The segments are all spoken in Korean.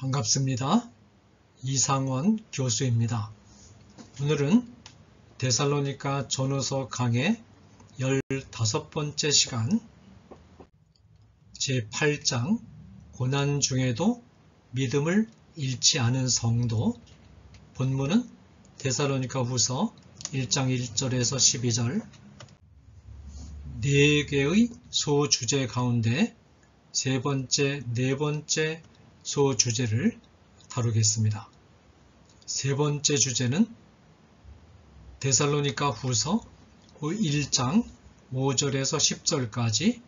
반갑습니다. 이상원 교수입니다. 오늘은 데살로니가 전후서 강의 15번째 시간 제8장 고난 중에도 믿음을 잃지 않은 성도, 본문은 데살로니가 후서 1장 1절에서 12절, 4개의 소주제 가운데 네 번째 소주제를 다루겠습니다. 세 번째 주제는 데살로니가 후서 1장 5절에서 10절까지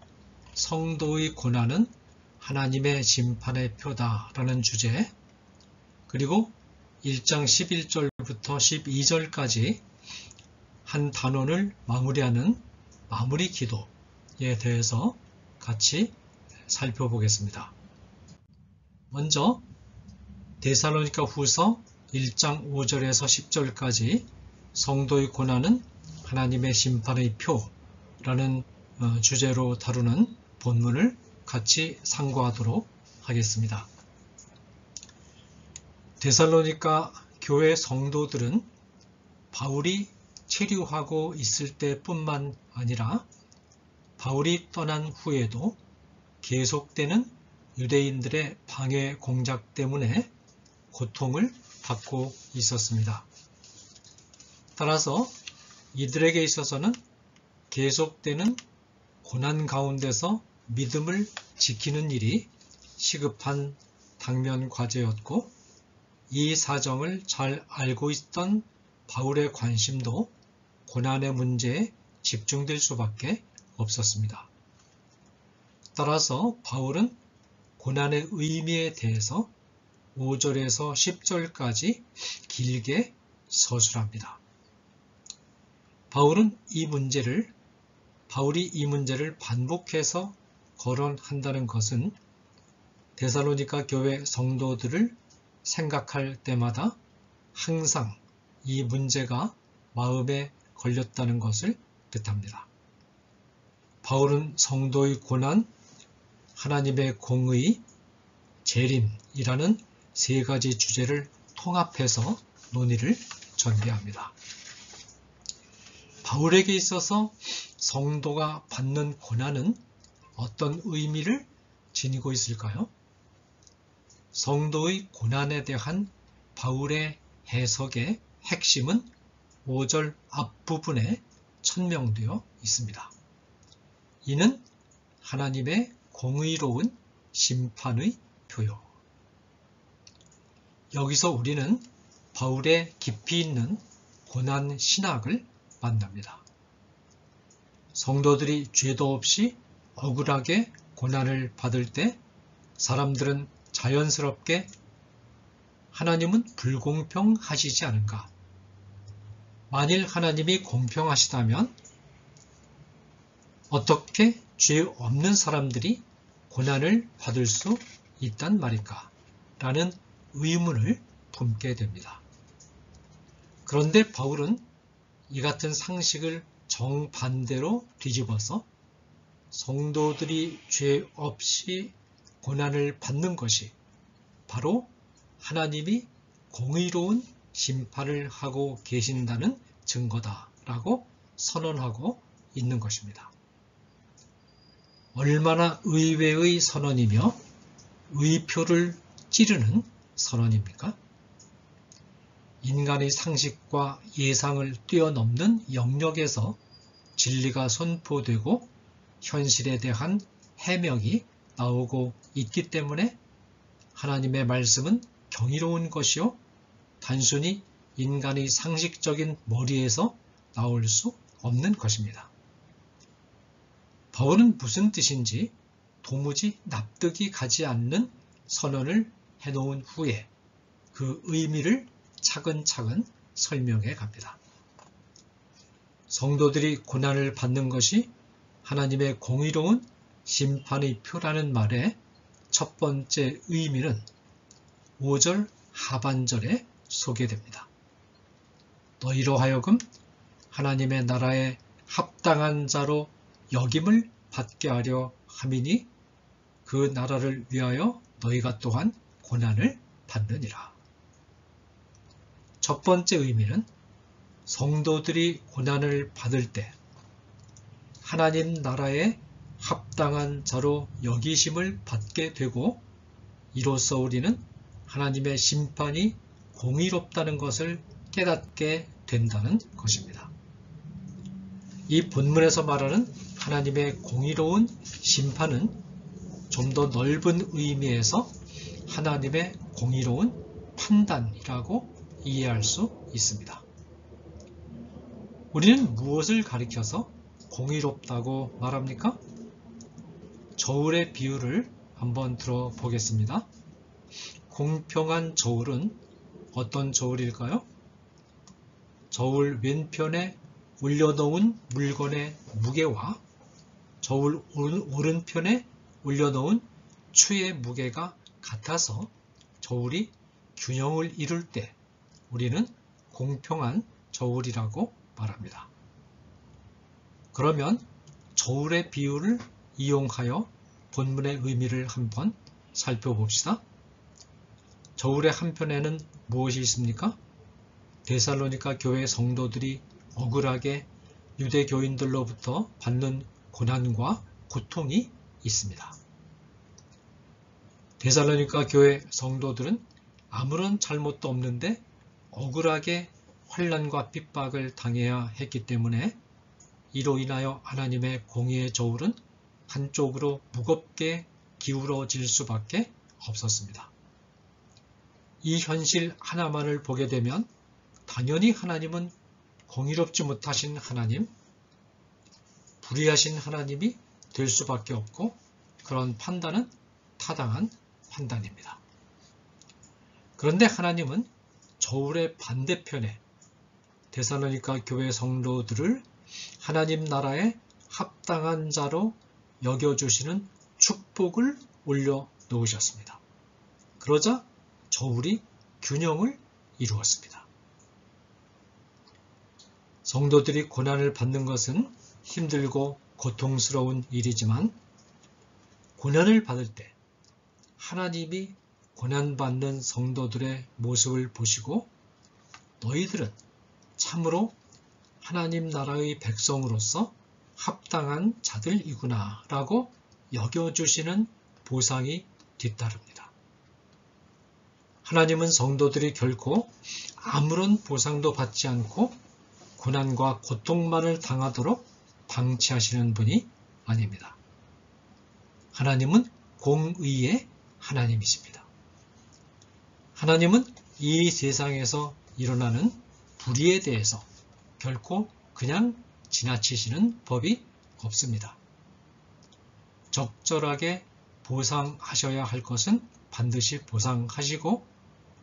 성도의 고난은 하나님의 심판의 표다라는 주제, 그리고 1장 11절부터 12절까지 한 단원을 마무리하는 마무리 기도에 대해서 같이 살펴보겠습니다. 먼저 데살로니가 후서 1장 5절에서 10절까지 성도의 고난은 하나님의 심판의 표라는 주제로 다루는 본문을 같이 상고하도록 하겠습니다. 데살로니가 교회 성도들은 바울이 체류하고 있을 때뿐만 아니라 바울이 떠난 후에도 계속되는 유대인들의 방해 공작 때문에 고통을 받고 있었습니다. 따라서 이들에게 있어서는 계속되는 고난 가운데서 믿음을 지키는 일이 시급한 당면 과제였고, 이 사정을 잘 알고 있던 바울의 관심도 고난의 문제에 집중될 수밖에 없었습니다. 따라서 바울은 고난의 의미에 대해서 5절에서 10절까지 길게 서술합니다. 바울이 이 문제를 반복해서 거론한다는 것은 데살로니가 교회 성도들을 생각할 때마다 항상 이 문제가 마음에 걸렸다는 것을 뜻합니다. 바울은 성도의 고난, 하나님의 공의, 재림이라는 세 가지 주제를 통합해서 논의를 전개합니다. 바울에게 있어서 성도가 받는 고난은 어떤 의미를 지니고 있을까요? 성도의 고난에 대한 바울의 해석의 핵심은 5절 앞부분에 천명되어 있습니다. 이는 하나님의 공의로운 심판의 표요. 여기서 우리는 바울의 깊이 있는 고난 신학을 만납니다. 성도들이 죄도 없이 억울하게 고난을 받을 때 사람들은 자연스럽게 하나님은 불공평하시지 않은가? 만일 하나님이 공평하시다면 어떻게 죄 없는 사람들이 고난을 받을 수 있단 말일까? 라는 의문을 품게 됩니다. 그런데 바울은 이 같은 상식을 정반대로 뒤집어서 성도들이 죄 없이 고난을 받는 것이 바로 하나님이 공의로운 심판을 하고 계신다는 증거다라고 선언하고 있는 것입니다. 얼마나 의외의 선언이며 의표를 찌르는 선언입니까? 인간의 상식과 예상을 뛰어넘는 영역에서 진리가 선포되고 현실에 대한 해명이 나오고 있기 때문에 하나님의 말씀은 경이로운 것이요, 단순히 인간의 상식적인 머리에서 나올 수 없는 것입니다. 바울은 무슨 뜻인지 도무지 납득이 가지 않는 선언을 해놓은 후에 그 의미를 차근차근 설명해 갑니다. 성도들이 고난을 받는 것이 하나님의 공의로운 심판의 표라는 말의 첫 번째 의미는 5절 하반절에 소개됩니다. 너희로 하여금 하나님의 나라에 합당한 자로 여김을 받게 하려 함이니 그 나라를 위하여 너희가 또한 고난을 받느니라. 첫 번째 의미는 성도들이 고난을 받을 때 하나님 나라에 합당한 자로 여기심을 받게 되고, 이로써 우리는 하나님의 심판이 공의롭다는 것을 깨닫게 된다는 것입니다. 이 본문에서 말하는 하나님의 공의로운 심판은 좀 더 넓은 의미에서 하나님의 공의로운 판단이라고 이해할 수 있습니다. 우리는 무엇을 가리켜서 공의롭다고 말합니까? 저울의 비유를 한번 들어보겠습니다. 공평한 저울은 어떤 저울일까요? 저울 왼편에 올려놓은 물건의 무게와 저울 오른편에 올려놓은 추의 무게가 같아서 저울이 균형을 이룰 때 우리는 공평한 저울이라고 말합니다. 그러면 저울의 비유를 이용하여 본문의 의미를 한번 살펴봅시다. 저울의 한편에는 무엇이 있습니까? 데살로니가 교회 성도들이 억울하게 유대교인들로부터 받는 고난과 고통이 있습니다. 데살로니가 교회 성도들은 아무런 잘못도 없는데 억울하게 환난과 핍박을 당해야 했기 때문에 이로 인하여 하나님의 공의의 저울은 한쪽으로 무겁게 기울어질 수밖에 없었습니다. 이 현실 하나만을 보게 되면 당연히 하나님은 공의롭지 못하신 하나님, 불의하신 하나님이 될 수밖에 없고, 그런 판단은 타당한 판단입니다. 그런데 하나님은 저울의 반대편에 데살로니가 교회 성도들을 하나님 나라에 합당한 자로 여겨주시는 축복을 올려놓으셨습니다. 그러자 저울이 균형을 이루었습니다. 성도들이 고난을 받는 것은 힘들고 고통스러운 일이지만, 고난을 받을 때 하나님이 고난받는 성도들의 모습을 보시고 너희들은 참으로 하나님 나라의 백성으로서 합당한 자들이구나 라고 여겨주시는 보상이 뒤따릅니다. 하나님은 성도들이 결코 아무런 보상도 받지 않고 고난과 고통만을 당하도록 방치하시는 분이 아닙니다. 하나님은 공의의 하나님이십니다. 하나님은 이 세상에서 일어나는 불의에 대해서 결코 그냥 지나치시는 법이 없습니다. 적절하게 보상하셔야 할 것은 반드시 보상하시고,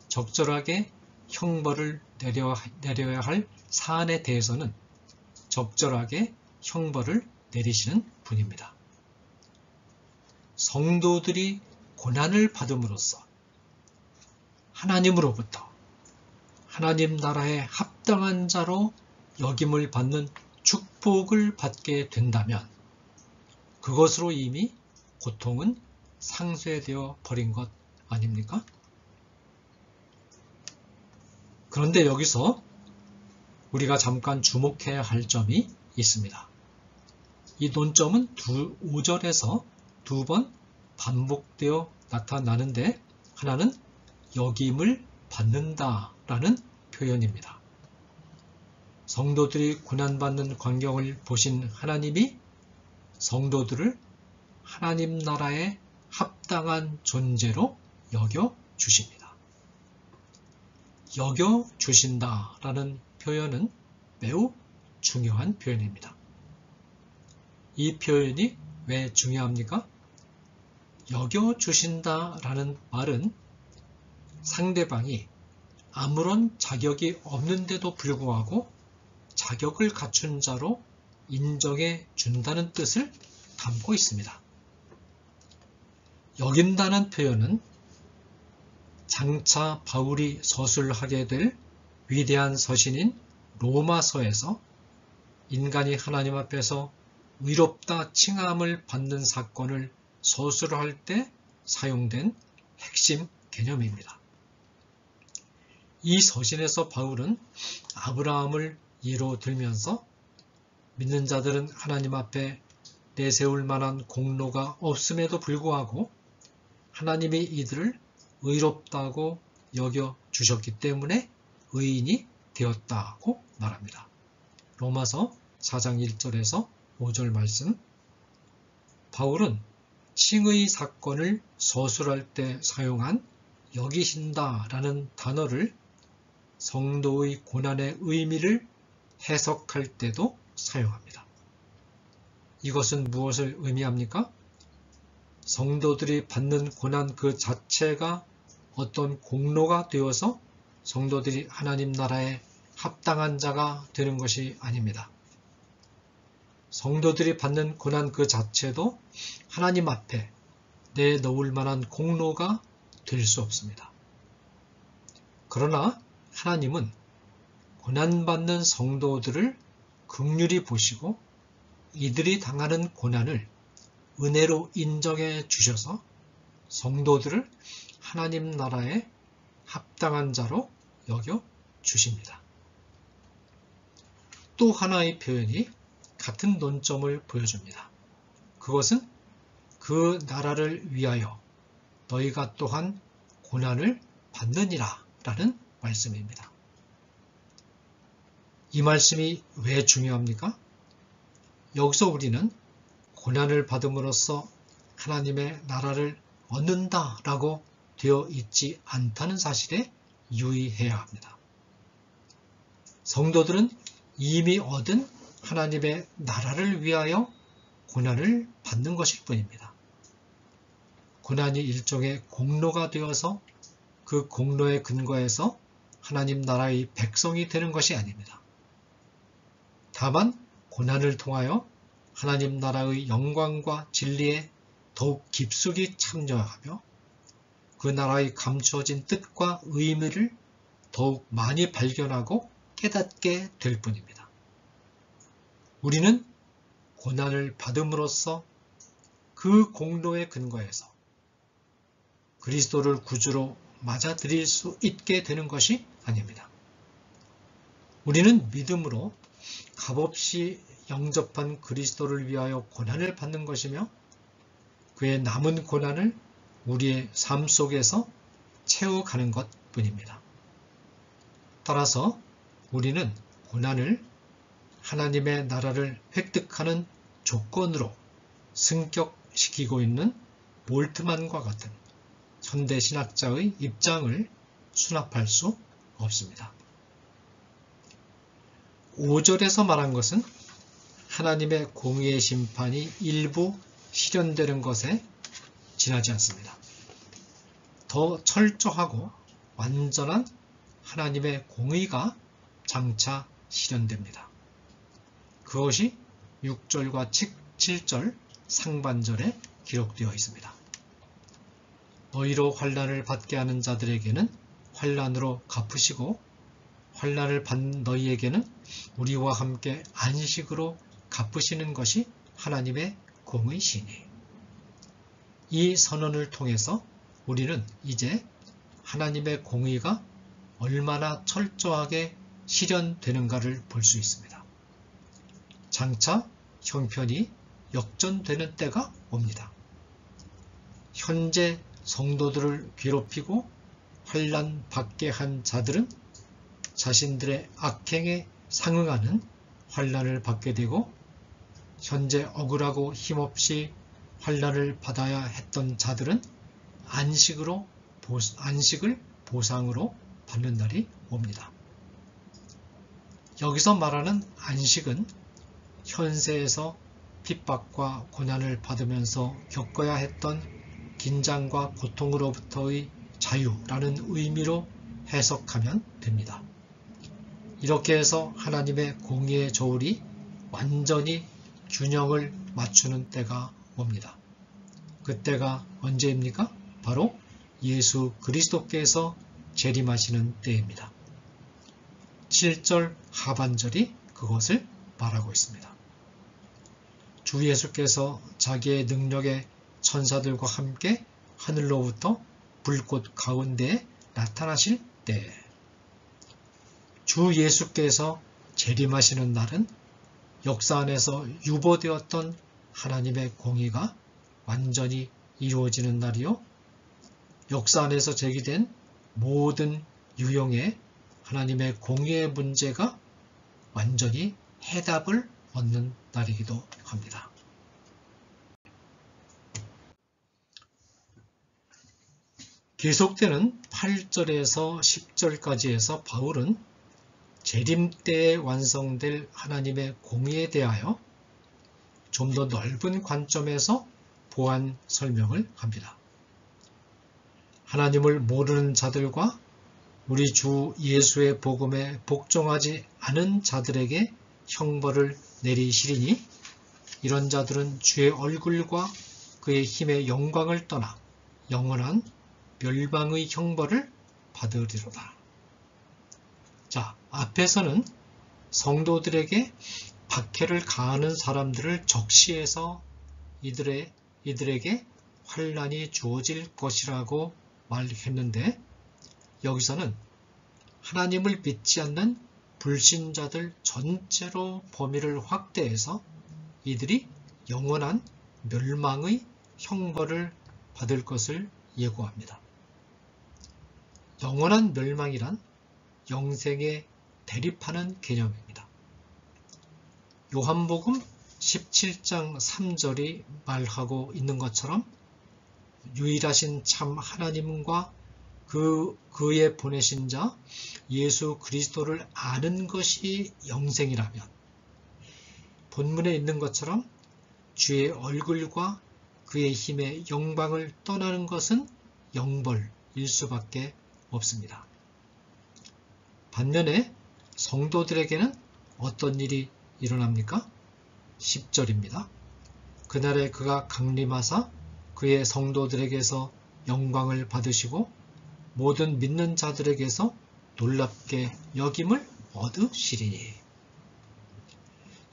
적절하게 형벌을 내려야 할 사안에 대해서는 적절하게 형벌을 내리시는 분입니다. 성도들이 고난을 받음으로써 하나님으로부터 하나님 나라에 합당한 자로 여김을 받는 축복을 받게 된다면 그것으로 이미 고통은 상쇄되어 버린 것 아닙니까? 그런데 여기서 우리가 잠깐 주목해야 할 점이 있습니다. 이 논점은 5절에서 두 번 반복되어 나타나는데, 하나는 여김을 받는다 라는 표현입니다. 성도들이 고난받는 광경을 보신 하나님이 성도들을 하나님 나라에 합당한 존재로 여겨주십니다. 여겨주신다 라는 표현은 매우 중요한 표현입니다. 이 표현이 왜 중요합니까? 여겨주신다 라는 말은 상대방이 아무런 자격이 없는데도 불구하고 자격을 갖춘 자로 인정해 준다는 뜻을 담고 있습니다. 여긴다는 표현은 장차 바울이 서술하게 될 위대한 서신인 로마서에서 인간이 하나님 앞에서 의롭다 칭함을 받는 사건을 서술할 때 사용된 핵심 개념입니다. 이 서신에서 바울은 아브라함을 예로 들면서 믿는 자들은 하나님 앞에 내세울 만한 공로가 없음에도 불구하고 하나님이 이들을 의롭다고 여겨 주셨기 때문에 의인이 되었다고 말합니다. 로마서 4장 1절에서 5절 말씀. 바울은 칭의 사건을 서술할 때 사용한 여기신다라는 단어를 성도의 고난의 의미를 해석할 때도 사용합니다. 이것은 무엇을 의미합니까? 성도들이 받는 고난 그 자체가 어떤 공로가 되어서 성도들이 하나님 나라에 합당한 자가 되는 것이 아닙니다. 성도들이 받는 고난 그 자체도 하나님 앞에 내놓을 만한 공로가 될 수 없습니다. 그러나 하나님은 고난받는 성도들을 긍휼히 보시고 이들이 당하는 고난을 은혜로 인정해 주셔서 성도들을 하나님 나라에 합당한 자로 여겨 주십니다. 또 하나의 표현이 같은 논점을 보여줍니다. 그것은 그 나라를 위하여 너희가 또한 고난을 받느니라 라는 말씀입니다. 이 말씀이 왜 중요합니까? 여기서 우리는 고난을 받음으로써 하나님의 나라를 얻는다라고 되어 있지 않다는 사실에 유의해야 합니다. 성도들은 이미 얻은 하나님의 나라를 위하여 고난을 받는 것일 뿐입니다. 고난이 일종의 공로가 되어서 그 공로에 근거해서 하나님 나라의 백성이 되는 것이 아닙니다. 다만 고난을 통하여 하나님 나라의 영광과 진리에 더욱 깊숙이 참여하며 그 나라의 감추어진 뜻과 의미를 더욱 많이 발견하고 깨닫게 될 뿐입니다. 우리는 고난을 받음으로써 그 공로에 근거해서 그리스도를 구주로 맞아들일 수 있게 되는 것이 아닙니다. 우리는 믿음으로 값없이 영접한 그리스도를 위하여 고난을 받는 것이며 그의 남은 고난을 우리의 삶 속에서 채워가는 것 뿐입니다. 따라서 우리는 고난을 하나님의 나라를 획득하는 조건으로 승격시키고 있는 몰트만과 같은 현대신학자의 입장을 수납할 수 없습니다. 5절에서 말한 것은 하나님의 공의의 심판이 일부 실현되는 것에 지나지 않습니다. 더 철저하고 완전한 하나님의 공의가 장차 실현됩니다. 그것이 6절과 7절 상반절에 기록되어 있습니다. 너희로 환난을 받게 하는 자들에게는 환난으로 갚으시고 환난을 받는 너희에게는 우리와 함께 안식으로 갚으시는 것이 하나님의 공의시니. 이 선언을 통해서 우리는 이제 하나님의 공의가 얼마나 철저하게 실현되는가를 볼 수 있습니다. 장차 형편이 역전되는 때가 옵니다. 현재 성도들을 괴롭히고 환난 받게 한 자들은 자신들의 악행에 상응하는 환난을 받게 되고 현재 억울하고 힘없이 환난을 받아야 했던 자들은 안식을 보상으로 받는 날이 옵니다. 여기서 말하는 안식은 현세에서 핍박과 고난을 받으면서 겪어야 했던 긴장과 고통으로부터의 자유라는 의미로 해석하면 됩니다. 이렇게 해서 하나님의 공의의 저울이 완전히 균형을 맞추는 때가 옵니다. 그때가 언제입니까? 바로 예수 그리스도께서 재림하시는 때입니다. 7절 하반절이 그것을 말하고 있습니다. 주 예수께서 자기의 능력의 천사들과 함께 하늘로부터 불꽃 가운데 나타나실 때, 주 예수께서 재림하시는 날은 역사 안에서 유보되었던 하나님의 공의가 완전히 이루어지는 날이요, 역사 안에서 제기된 모든 유형의 하나님의 공의의 문제가 완전히 해답을 얻는 날이기도 합니다. 계속되는 8절에서 10절까지에서 바울은 재림 때에 완성될 하나님의 공의에 대하여 좀 더 넓은 관점에서 보완 설명을 합니다. 하나님을 모르는 자들과 우리 주 예수의 복음에 복종하지 않은 자들에게 형벌을 내리시리니 이런 자들은 주의 얼굴과 그의 힘의 영광을 떠나 영원한 멸망의 형벌을 받으리로다. 자, 앞에서는 성도들에게 박해를 가하는 사람들을 적시해서 이들에게 환난이 주어질 것이라고 말했는데, 여기서는 하나님을 믿지 않는 불신자들 전체로 범위를 확대해서 이들이 영원한 멸망의 형벌을 받을 것을 예고합니다. 영원한 멸망이란 영생에 대립하는 개념입니다. 요한복음 17장 3절이 말하고 있는 것처럼 유일하신 참 하나님과 그의 보내신 자 예수 그리스도를 아는 것이 영생이라면, 본문에 있는 것처럼 주의 얼굴과 그의 힘의 영광을 떠나는 것은 영벌일 수밖에 없습니다. 반면에 성도들에게는 어떤 일이 일어납니까? 10절입니다. 그날에 그가 강림하사 그의 성도들에게서 영광을 받으시고 모든 믿는 자들에게서 놀랍게 여김을 얻으시리니.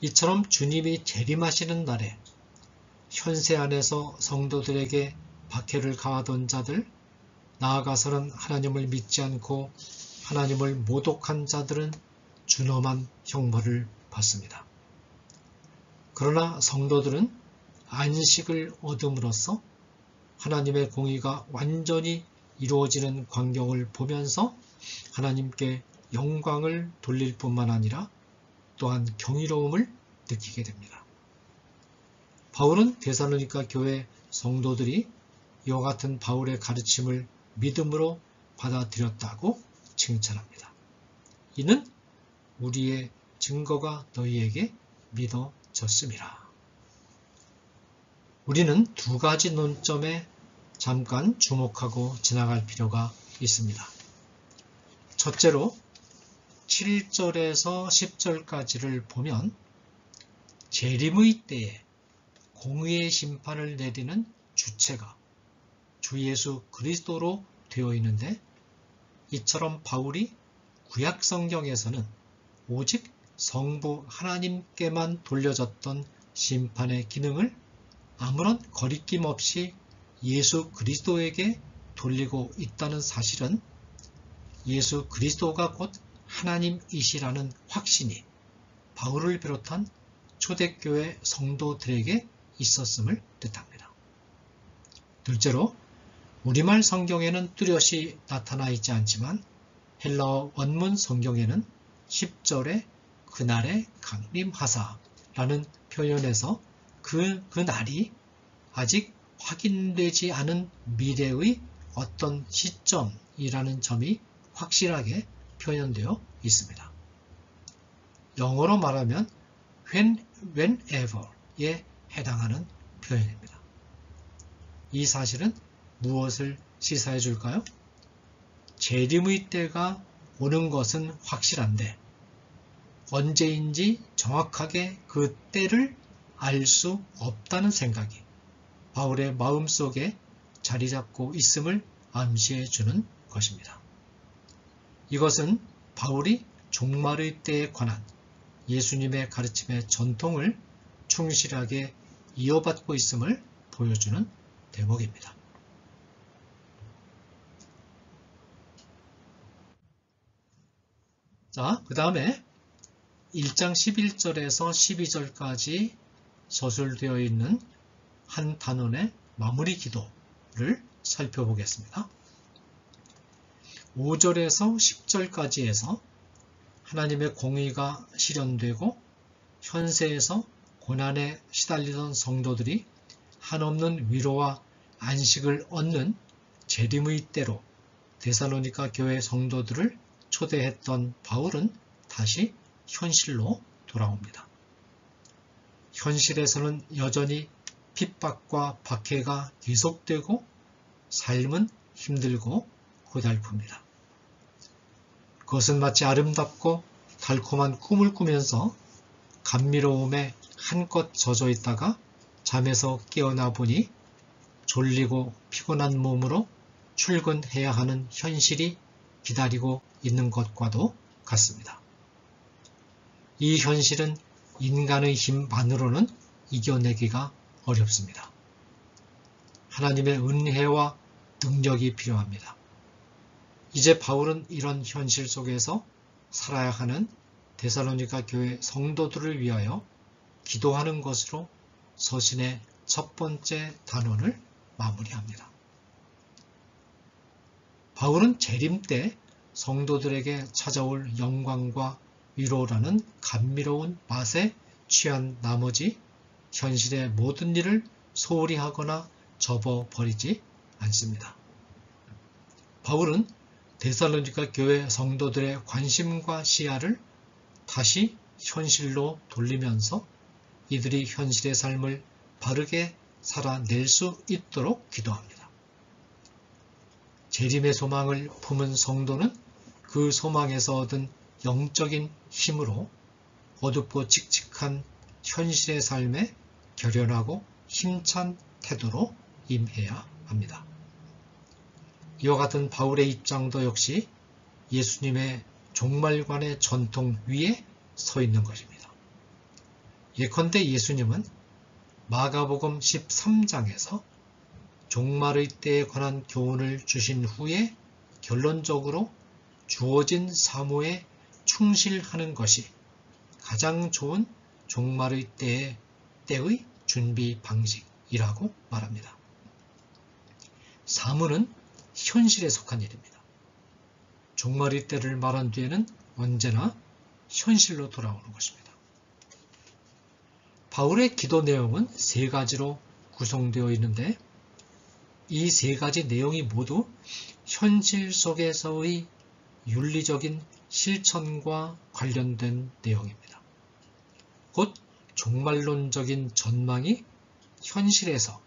이처럼 주님이 재림하시는 날에 현세 안에서 성도들에게 박해를 가하던 자들, 나아가서는 하나님을 믿지 않고 하나님을 모독한 자들은 준엄한 형벌을 받습니다. 그러나 성도들은 안식을 얻음으로써 하나님의 공의가 완전히 이루어지는 광경을 보면서 하나님께 영광을 돌릴 뿐만 아니라 또한 경이로움을 느끼게 됩니다. 바울은 데살로니가 교회 성도들이 이와 같은 바울의 가르침을 믿음으로 받아들였다고 칭찬합니다. 이는 우리의 증거가 너희에게 믿어졌음이라. 우리는 두 가지 논점에 잠깐 주목하고 지나갈 필요가 있습니다. 첫째로 7절에서 10절까지를 보면 재림의 때에 공의의 심판을 내리는 주체가 주 예수 그리스도로 되어 있는데, 이처럼 바울이 구약 성경에서는 오직 성부 하나님께만 돌려졌던 심판의 기능을 아무런 거리낌 없이 예수 그리스도에게 돌리고 있다는 사실은 예수 그리스도가 곧 하나님이시라는 확신이 바울을 비롯한 초대교회 성도들에게 있었음을 뜻합니다. 둘째로 우리말 성경에는 뚜렷이 나타나 있지 않지만 헬라어 원문 성경에는 10절에 그날에 강림하사라는 표현에서 그 날이 아직 확인되지 않은 미래의 어떤 시점이라는 점이 확실하게 표현되어 있습니다. 영어로 말하면 whenever에 해당하는 표현입니다. 이 사실은 무엇을 시사해 줄까요? 재림의 때가 오는 것은 확실한데 언제인지 정확하게 그 때를 알 수 없다는 생각이 바울의 마음속에 자리 잡고 있음을 암시해 주는 것입니다. 이것은 바울이 종말의 때에 관한 예수님의 가르침의 전통을 충실하게 이어받고 있음을 보여주는 대목입니다. 자, 그 다음에 1장 11절에서 12절까지 서술되어 있는 한 단원의 마무리 기도를 살펴보겠습니다. 5절에서 10절까지에서 하나님의 공의가 실현되고 현세에서 고난에 시달리던 성도들이 한없는 위로와 안식을 얻는 재림의 때로 데살로니가 교회 성도들을 초대했던 바울은 다시 현실로 돌아옵니다. 현실에서는 여전히 핍박과 박해가 계속되고 삶은 힘들고 고달픕니다. 그것은 마치 아름답고 달콤한 꿈을 꾸면서 감미로움에 한껏 젖어 있다가 잠에서 깨어나 보니 졸리고 피곤한 몸으로 출근해야 하는 현실이 기다리고 있는 것과도 같습니다. 이 현실은 인간의 힘만으로는 이겨내기가 어렵습니다. 하나님의 은혜와 능력이 필요합니다. 이제 바울은 이런 현실 속에서 살아야 하는 데살로니가 교회 성도들을 위하여 기도하는 것으로 서신의 첫 번째 단원을 마무리합니다. 바울은 재림 때 성도들에게 찾아올 영광과 위로라는 감미로운 맛에 취한 나머지 현실의 모든 일을 소홀히 하거나 접어버리지 않습니다. 바울은 데살로니가 교회 성도들의 관심과 시야를 다시 현실로 돌리면서 이들이 현실의 삶을 바르게 살아낼 수 있도록 기도합니다. 재림의 소망을 품은 성도는 그 소망에서 얻은 영적인 힘으로 어둡고 칙칙한 현실의 삶에 결연하고 힘찬 태도로 임해야 합니다. 이와 같은 바울의 입장도 역시 예수님의 종말관의 전통 위에 서 있는 것입니다. 예컨대 예수님은 마가복음 13장에서 종말의 때에 관한 교훈을 주신 후에 결론적으로 주어진 사무에 충실하는 것이 가장 좋은 종말의 때의 준비 방식이라고 말합니다. 사무는 현실에 속한 일입니다. 종말의 때를 말한 뒤에는 언제나 현실로 돌아오는 것입니다. 바울의 기도 내용은 세 가지로 구성되어 있는데 이 세 가지 내용이 모두 현실 속에서의 윤리적인 실천과 관련된 내용입니다. 곧 종말론적인 전망이 현실에서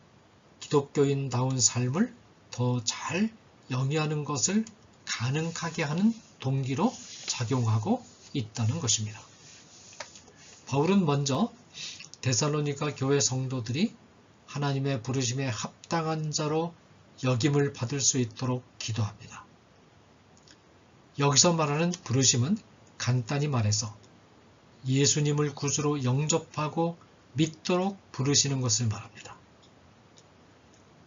기독교인다운 삶을 더 잘 영위하는 것을 가능하게 하는 동기로 작용하고 있다는 것입니다. 바울은 먼저 데살로니가 교회 성도들이 하나님의 부르심에 합당한 자로 역임을 받을 수 있도록 기도합니다. 여기서 말하는 부르심은 간단히 말해서 예수님을 구주로 영접하고 믿도록 부르시는 것을 말합니다.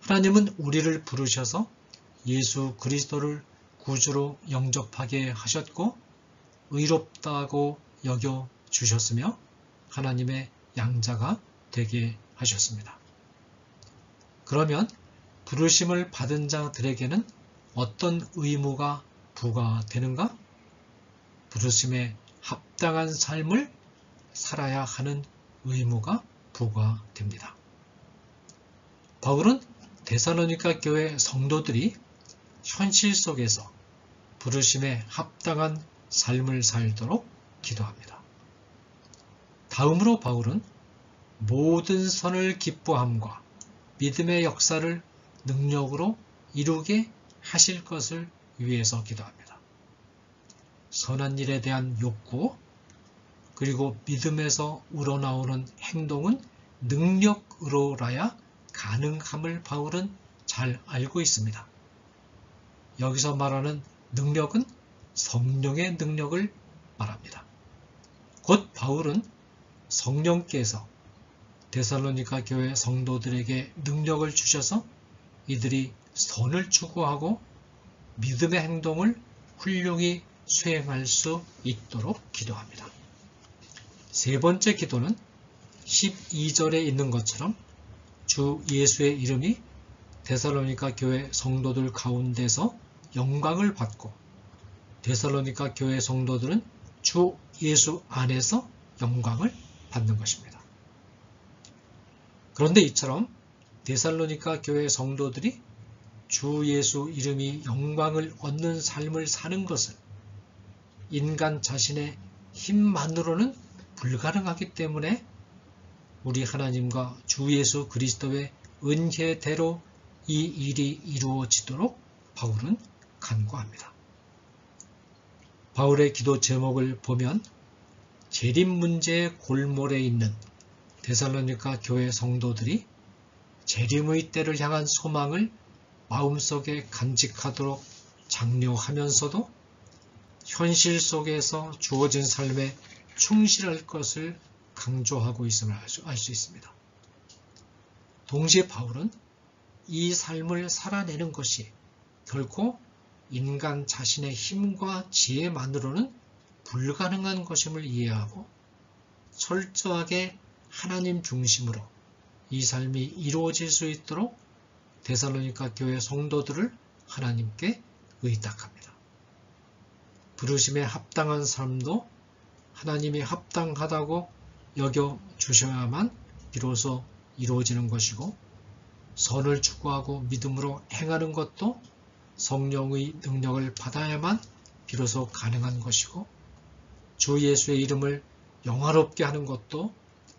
하나님은 우리를 부르셔서 예수 그리스도를 구주로 영접하게 하셨고 의롭다고 여겨 주셨으며 하나님의 양자가 되게 하셨습니다. 그러면 부르심을 받은 자들에게는 어떤 의무가 부과되는가? 부르심에 합당한 삶을 살아야 하는 의무가 부과됩니다. 바울은 데살로니가 교회 성도들이 현실 속에서 부르심에 합당한 삶을 살도록 기도합니다. 다음으로 바울은 모든 선을 기뻐함과 믿음의 역사를 능력으로 이루게 하실 것을 위해서 기도합니다. 선한 일에 대한 욕구 그리고 믿음에서 우러나오는 행동은 능력으로라야 가능함을 바울은 잘 알고 있습니다. 여기서 말하는 능력은 성령의 능력을 말합니다. 곧 바울은 성령께서 데살로니가 교회 성도들에게 능력을 주셔서 이들이 선을 추구하고 믿음의 행동을 훌륭히 수행할 수 있도록 기도합니다. 세 번째 기도는 12절에 있는 것처럼 주 예수의 이름이 데살로니가 교회 성도들 가운데서 영광을 받고 데살로니가 교회 성도들은 주 예수 안에서 영광을 받는 것입니다. 그런데 이처럼 데살로니가 교회 성도들이 주 예수 이름이 영광을 얻는 삶을 사는 것은 인간 자신의 힘만으로는 불가능하기 때문에 우리 하나님과 주 예수 그리스도의 은혜대로 이 일이 이루어지도록 바울은 간구합니다. 바울의 기도 제목을 보면 재림 문제의 골몰에 있는 데살로니가 교회 성도들이 재림의 때를 향한 소망을 마음속에 간직하도록 장려하면서도 현실 속에서 주어진 삶에 충실할 것을 강조하고 있음을 알 수 있습니다. 동시에 바울은 이 삶을 살아내는 것이 결코 인간 자신의 힘과 지혜만으로는 불가능한 것임을 이해하고 철저하게 하나님 중심으로 이 삶이 이루어질 수 있도록 데살로니가 교회 성도들을 하나님께 의탁합니다. 부르심에 합당한 삶도 하나님이 합당하다고 여겨 주셔야만 비로소 이루어지는 것이고 선을 추구하고 믿음으로 행하는 것도 성령의 능력을 받아야만 비로소 가능한 것이고 주 예수의 이름을 영화롭게 하는 것도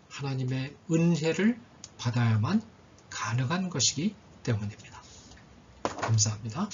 하나님의 은혜를 받아야만 가능한 것이기 때문입니다. 감사합니다.